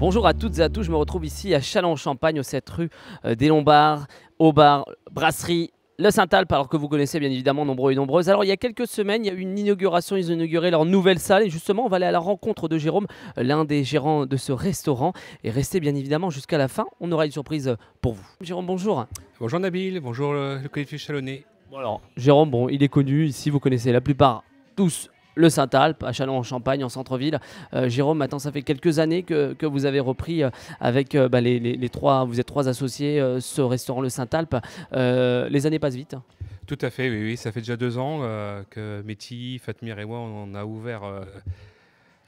Bonjour à toutes et à tous, je me retrouve ici à Châlons-en-Champagne, au 7 rue des Lombards, au bar Brasserie Le Saint-Alpe, alors que vous connaissez bien évidemment nombreux et nombreuses. Alors il y a quelques semaines, il y a eu une inauguration, ils ont inauguré leur nouvelle salle et justement on va aller à la rencontre de Jérôme, l'un des gérants de ce restaurant. Et restez bien évidemment jusqu'à la fin, on aura une surprise pour vous. Jérôme, bonjour. Bonjour Nabil, bonjour le collectif chalonnais. Bon alors, Jérôme, bon, il est connu ici, vous connaissez la plupart tous le Saint-Alpe, à Châlons-en-Champagne, en centre-ville. Jérôme, maintenant, ça fait quelques années que vous avez repris avec les trois, vous êtes trois associés, ce restaurant Le Saint-Alpe. Les années passent vite. Tout à fait, oui, ça fait déjà 2 ans que Métis, Fatmir et moi, on a ouvert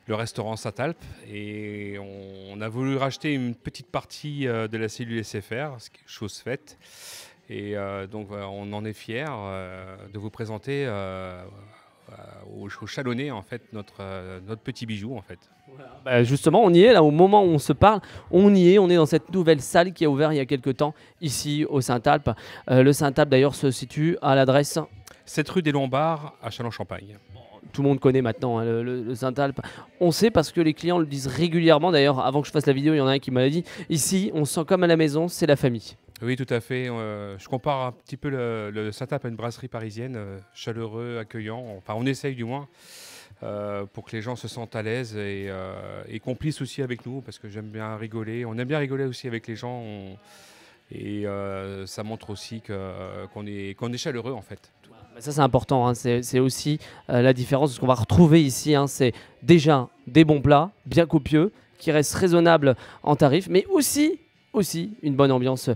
le restaurant Saint-Alpe et on a voulu racheter une petite partie de la cellule SFR, chose faite. Et donc on en est fiers de vous présenter aux Chalonnais en fait notre petit bijou en fait. Bah, justement, on y est là au moment où on se parle. On y est, on est dans cette nouvelle salle qui a ouvert il y a quelques temps ici au Saint-Alpe. Le Saint-Alpe d'ailleurs se situe à l'adresse. 7 rue des Lombards à Châlons-en-Champagne. Tout le monde connaît maintenant hein, le Saint-Alpe. On sait parce que les clients le disent régulièrement. D'ailleurs, avant que je fasse la vidéo, il y en a un qui m'a dit ici, on se sent comme à la maison, c'est la famille. Oui, tout à fait. Je compare un petit peu le Saint-Alpe à une brasserie parisienne, chaleureux, accueillant. Enfin, on essaye du moins pour que les gens se sentent à l'aise et complices aussi avec nous, parce que j'aime bien rigoler. On aime bien rigoler aussi avec les gens. Et ça montre aussi qu'on est chaleureux en fait. Ça c'est important, hein. C'est aussi la différence de ce qu'on va retrouver ici. Hein. C'est déjà des bons plats, bien copieux, qui restent raisonnables en tarif, mais aussi une bonne ambiance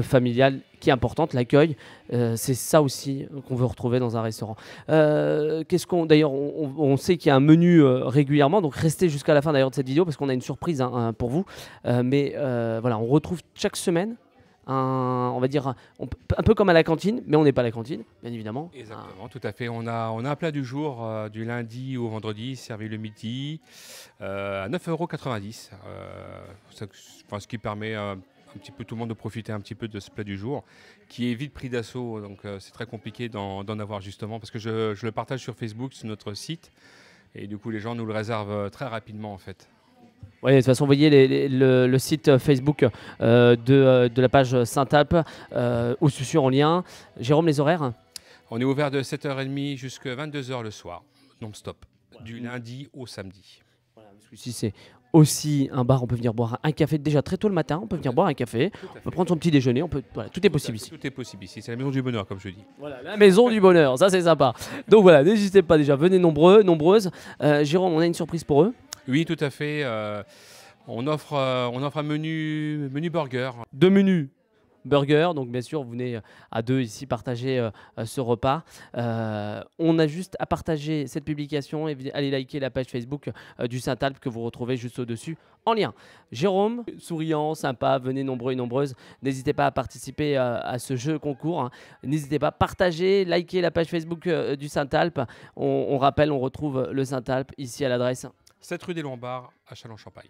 familiale qui est importante, l'accueil. C'est ça aussi qu'on veut retrouver dans un restaurant. D'ailleurs, on sait qu'il y a un menu régulièrement, donc restez jusqu'à la fin d'ailleurs de cette vidéo parce qu'on a une surprise hein, pour vous. Voilà, on retrouve chaque semaine on va dire un peu comme à la cantine, mais on n'est pas à la cantine, bien évidemment. Exactement, tout à fait. On a un plat du jour du lundi au vendredi, servi le midi, à 9,90 €. Ce qui permet un petit peu tout le monde de profiter un petit peu de ce plat du jour, qui est vite pris d'assaut. Donc c'est très compliqué d'en avoir justement, parce que je le partage sur Facebook, sur notre site, et du coup les gens nous le réservent très rapidement en fait. Oui, de toute façon, vous voyez le site Facebook de la page Saint-Alpe, où je suis en lien. Jérôme, les horaires? On est ouvert de 7h30 jusqu'à 22h le soir, non-stop, du lundi au samedi. Voilà, parce que ici, c'est aussi un bar, on peut venir boire un café déjà très tôt le matin, on peut venir boire un café, on peut prendre son petit déjeuner, voilà, tout est possible ici. Tout est possible ici, c'est la maison du bonheur comme je dis. Voilà, la maison du bonheur, ça c'est sympa. Donc voilà, n'hésitez pas déjà, venez nombreux, nombreuses. Jérôme, on a une surprise pour eux. Oui, tout à fait. On offre un menu burger. 2 menus burger, donc bien sûr vous venez à 2 ici partager ce repas. On a juste à partager cette publication et aller liker la page Facebook du Saint-Alpe que vous retrouvez juste au-dessus en lien. Jérôme, souriant, sympa, venez nombreux et nombreuses. N'hésitez pas à participer à ce jeu concours. Hein. N'hésitez pas à partager, liker la page Facebook du Saint-Alpe. On rappelle, on retrouve le Saint-Alpe ici à l'adresse 7 rue des Lombards à Châlons-en-Champagne.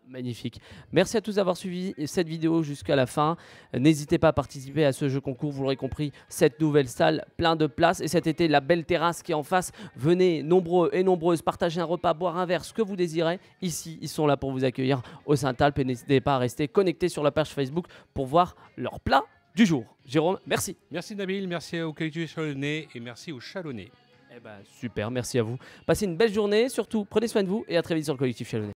Magnifique. Merci à tous d'avoir suivi cette vidéo jusqu'à la fin. N'hésitez pas à participer à ce jeu concours, vous l'aurez compris, cette nouvelle salle, plein de places. Et cet été, la belle terrasse qui est en face. Venez nombreux et nombreuses, partager un repas, boire un verre, ce que vous désirez. Ici, ils sont là pour vous accueillir au Saint-Alpe. Et n'hésitez pas à rester connectés sur la page Facebook pour voir leur plat du jour. Jérôme, merci. Merci Nabil, merci au collectif Chalonnais et merci aux Chalonnais. Eh ben, super, merci à vous. Passez une belle journée, surtout prenez soin de vous et à très vite sur le collectif Chalonnais.